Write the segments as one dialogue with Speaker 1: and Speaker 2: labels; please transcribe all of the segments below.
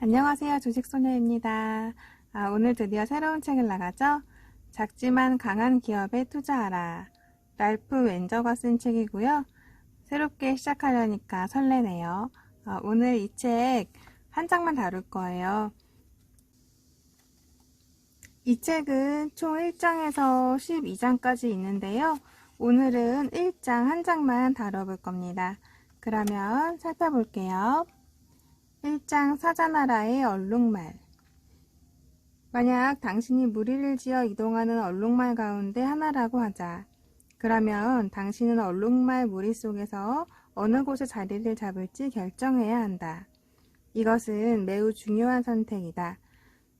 Speaker 1: 안녕하세요. 주식소녀입니다. 오늘 드디어 새로운 책을 나가죠? 작지만 강한 기업에 투자하라. 랄프 웬저가 쓴 책이고요. 새롭게 시작하려니까 설레네요. 오늘 이 책 한 장만 다룰 거예요. 이 책은 총 1장에서 12장까지 있는데요. 오늘은 1장 한 장만 다뤄볼 겁니다. 그러면 살펴볼게요. 1장 사자나라의 얼룩말. 만약 당신이 무리를 지어 이동하는 얼룩말 가운데 하나라고 하자. 그러면 당신은 얼룩말 무리 속에서 어느 곳에 자리를 잡을지 결정해야 한다. 이것은 매우 중요한 선택이다.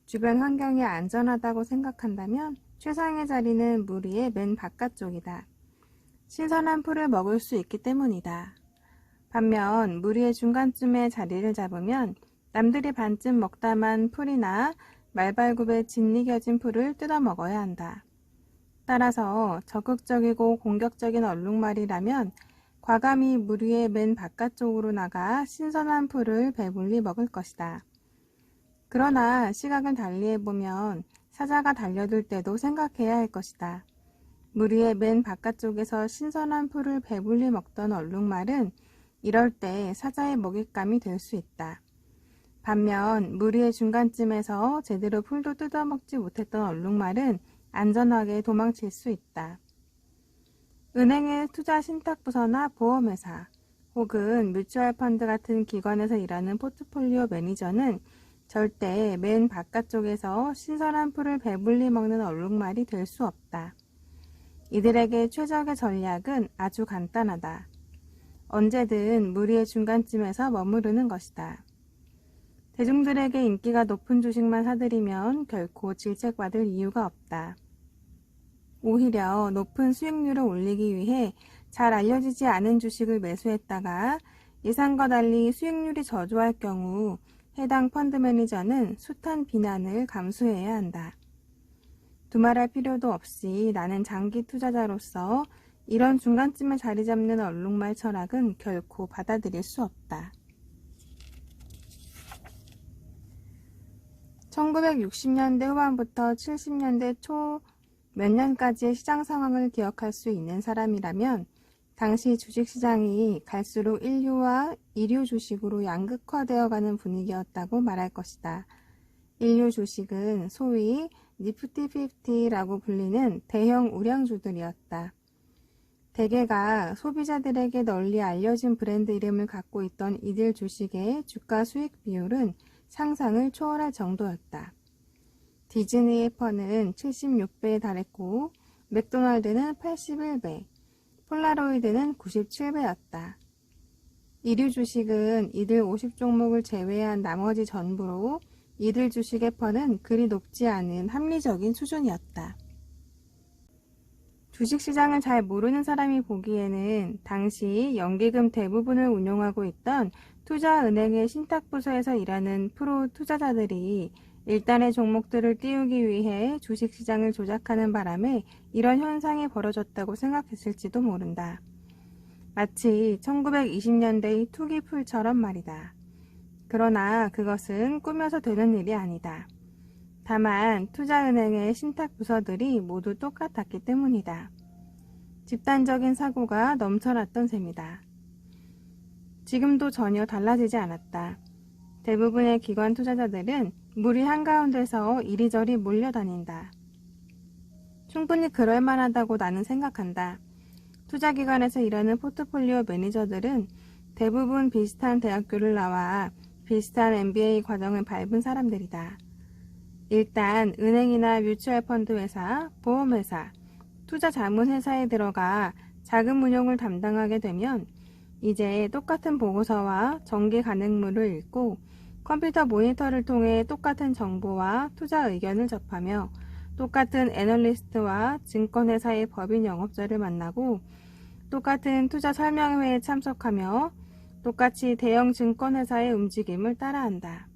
Speaker 1: 주변 환경이 안전하다고 생각한다면 최상의 자리는 무리의 맨 바깥쪽이다. 신선한 풀을 먹을 수 있기 때문이다. 반면 무리의 중간쯤에 자리를 잡으면 남들이 반쯤 먹다만 풀이나 말발굽에 짓이겨진 풀을 뜯어 먹어야 한다. 따라서 적극적이고 공격적인 얼룩말이라면 과감히 무리의 맨 바깥쪽으로 나가 신선한 풀을 배불리 먹을 것이다. 그러나 시각을 달리해보면 사자가 달려들 때도 생각해야 할 것이다. 무리의 맨 바깥쪽에서 신선한 풀을 배불리 먹던 얼룩말은 이럴 때 사자의 먹잇감이 될 수 있다. 반면 무리의 중간쯤에서 제대로 풀도 뜯어먹지 못했던 얼룩말은 안전하게 도망칠 수 있다. 은행의 투자 신탁부서나 보험회사 혹은 뮤추얼 펀드 같은 기관에서 일하는 포트폴리오 매니저는 절대 맨 바깥쪽에서 신선한 풀을 배불리 먹는 얼룩말이 될 수 없다. 이들에게 최적의 전략은 아주 간단하다. 언제든 무리의 중간쯤에서 머무르는 것이다. 대중들에게 인기가 높은 주식만 사들이면 결코 질책받을 이유가 없다. 오히려 높은 수익률을 올리기 위해 잘 알려지지 않은 주식을 매수했다가 예상과 달리 수익률이 저조할 경우 해당 펀드 매니저는 숱한 비난을 감수해야 한다. 두말할 필요도 없이 나는 장기 투자자로서 이런 중간쯤에 자리 잡는 얼룩말 철학은 결코 받아들일 수 없다. 1960년대 후반부터 70년대 초 몇 년까지의 시장 상황을 기억할 수 있는 사람이라면 당시 주식시장이 갈수록 인류와 이류 주식으로 양극화되어가는 분위기였다고 말할 것이다. 인류 주식은 소위 니프티 50라고 불리는 대형 우량주들이었다. 대개가 소비자들에게 널리 알려진 브랜드 이름을 갖고 있던 이들 주식의 주가 수익 비율은 상상을 초월할 정도였다. 디즈니의 펀은 76배에 달했고 맥도날드는 81배, 폴라로이드는 97배였다. 이류 주식은 이들 50종목을 제외한 나머지 전부로 이들 주식의 펀은 그리 높지 않은 합리적인 수준이었다. 주식시장을 잘 모르는 사람이 보기에는 당시 연기금 대부분을 운용하고 있던 투자은행의 신탁부서에서 일하는 프로 투자자들이 일단의 종목들을 띄우기 위해 주식시장을 조작하는 바람에 이런 현상이 벌어졌다고 생각했을지도 모른다. 마치 1920년대의 투기풀처럼 말이다. 그러나 그것은 꾸며서 되는 일이 아니다. 다만 투자은행의 신탁부서들이 모두 똑같았기 때문이다. 집단적인 사고가 넘쳐났던 셈이다. 지금도 전혀 달라지지 않았다. 대부분의 기관 투자자들은 무리 한가운데서 이리저리 몰려다닌다. 충분히 그럴 만하다고 나는 생각한다. 투자기관에서 일하는 포트폴리오 매니저들은 대부분 비슷한 대학교를 나와 비슷한 MBA 과정을 밟은 사람들이다. 일단 은행이나 뮤추얼 펀드 회사, 보험회사, 투자 자문회사에 들어가 자금 운용을 담당하게 되면 이제 똑같은 보고서와 정기 간행물을 읽고 컴퓨터 모니터를 통해 똑같은 정보와 투자 의견을 접하며 똑같은 애널리스트와 증권회사의 법인 영업자를 만나고 똑같은 투자 설명회에 참석하며 똑같이 대형 증권회사의 움직임을 따라한다.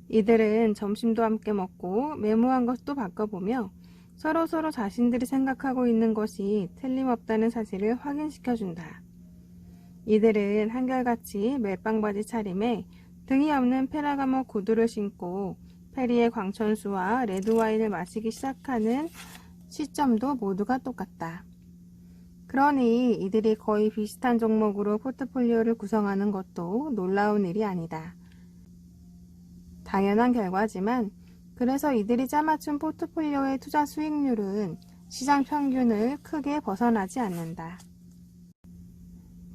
Speaker 1: 이들은 점심도 함께 먹고 메모한 것도 바꿔보며 서로 자신들이 생각하고 있는 것이 틀림없다는 사실을 확인시켜준다. 이들은 한결같이 멜빵바지 차림에 등이 없는 페라가모 구두를 신고 페리의 광천수와 레드와인을 마시기 시작하는 시점도 모두가 똑같다. 그러니 이들이 거의 비슷한 종목으로 포트폴리오를 구성하는 것도 놀라운 일이 아니다. 당연한 결과지만 그래서 이들이 짜맞춘 포트폴리오의 투자 수익률은 시장 평균을 크게 벗어나지 않는다.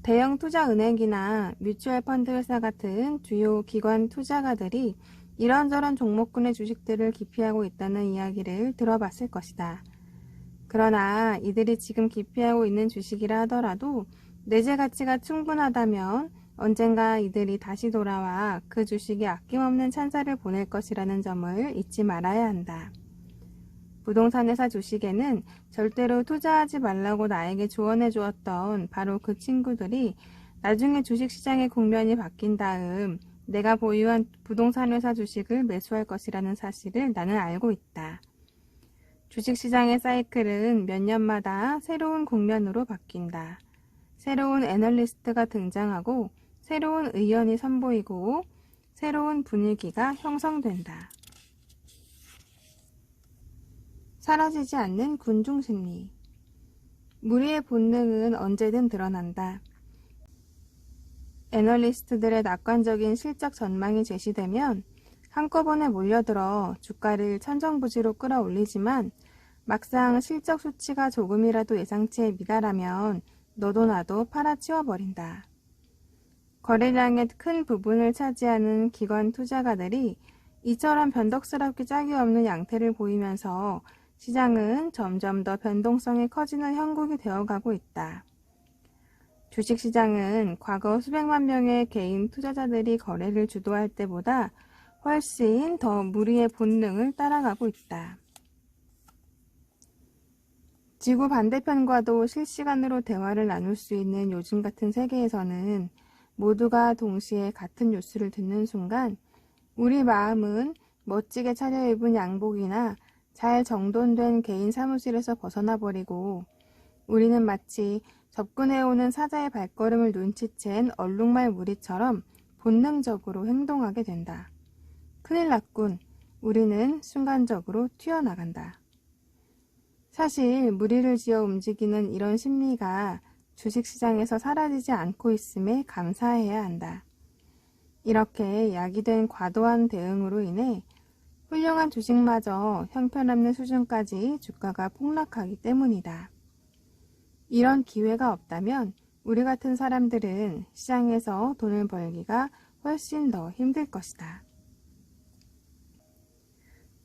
Speaker 1: 대형 투자은행이나 뮤추얼 펀드 회사 같은 주요 기관 투자가들이 이런저런 종목군의 주식들을 기피하고 있다는 이야기를 들어봤을 것이다. 그러나 이들이 지금 기피하고 있는 주식이라 하더라도 내재 가치가 충분하다면 언젠가 이들이 다시 돌아와 그 주식에 아낌없는 찬사를 보낼 것이라는 점을 잊지 말아야 한다. 부동산 회사 주식에는 절대로 투자하지 말라고 나에게 조언해 주었던 바로 그 친구들이 나중에 주식시장의 국면이 바뀐 다음 내가 보유한 부동산 회사 주식을 매수할 것이라는 사실을 나는 알고 있다. 주식시장의 사이클은 몇 년마다 새로운 국면으로 바뀐다. 새로운 애널리스트가 등장하고 새로운 의견이 선보이고 새로운 분위기가 형성된다. 사라지지 않는 군중심리. 무리의 본능은 언제든 드러난다. 애널리스트들의 낙관적인 실적 전망이 제시되면 한꺼번에 몰려들어 주가를 천정부지로 끌어올리지만 막상 실적 수치가 조금이라도 예상치에 미달하면 너도 나도 팔아치워버린다. 거래량의 큰 부분을 차지하는 기관 투자가들이 이처럼 변덕스럽게 짝이 없는 양태를 보이면서 시장은 점점 더 변동성이 커지는 형국이 되어가고 있다. 주식시장은 과거 수백만 명의 개인 투자자들이 거래를 주도할 때보다 훨씬 더 무리의 본능을 따라가고 있다. 지구 반대편과도 실시간으로 대화를 나눌 수 있는 요즘 같은 세계에서는 모두가 동시에 같은 뉴스를 듣는 순간 우리 마음은 멋지게 차려입은 양복이나 잘 정돈된 개인 사무실에서 벗어나 버리고 우리는 마치 접근해오는 사자의 발걸음을 눈치챈 얼룩말 무리처럼 본능적으로 행동하게 된다. 큰일 났군. 우리는 순간적으로 튀어나간다. 사실 무리를 지어 움직이는 이런 심리가 주식시장에서 사라지지 않고 있음에 감사해야 한다. 이렇게 야기된 과도한 대응으로 인해 훌륭한 주식마저 형편없는 수준까지 주가가 폭락하기 때문이다. 이런 기회가 없다면 우리 같은 사람들은 시장에서 돈을 벌기가 훨씬 더 힘들 것이다.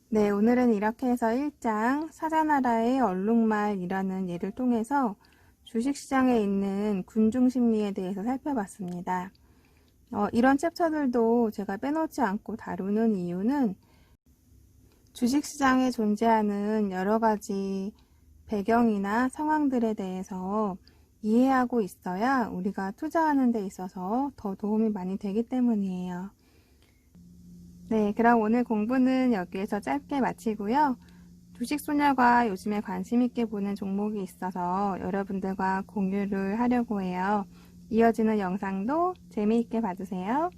Speaker 1: 네, 오늘은 이렇게 해서 1장 사자나라의 얼룩말이라는 예를 통해서 주식시장에 있는 군중심리에 대해서 살펴봤습니다. 이런 챕터들도 제가 빼놓지 않고 다루는 이유는 주식시장에 존재하는 여러 가지 배경이나 상황들에 대해서 이해하고 있어야 우리가 투자하는 데 있어서 더 도움이 많이 되기 때문이에요. 네, 그럼 오늘 공부는 여기에서 짧게 마치고요. 주식소녀가 요즘에 관심 있게 보는 종목이 있어서 여러분들과 공유를 하려고 해요. 이어지는 영상도 재미있게 봐주세요.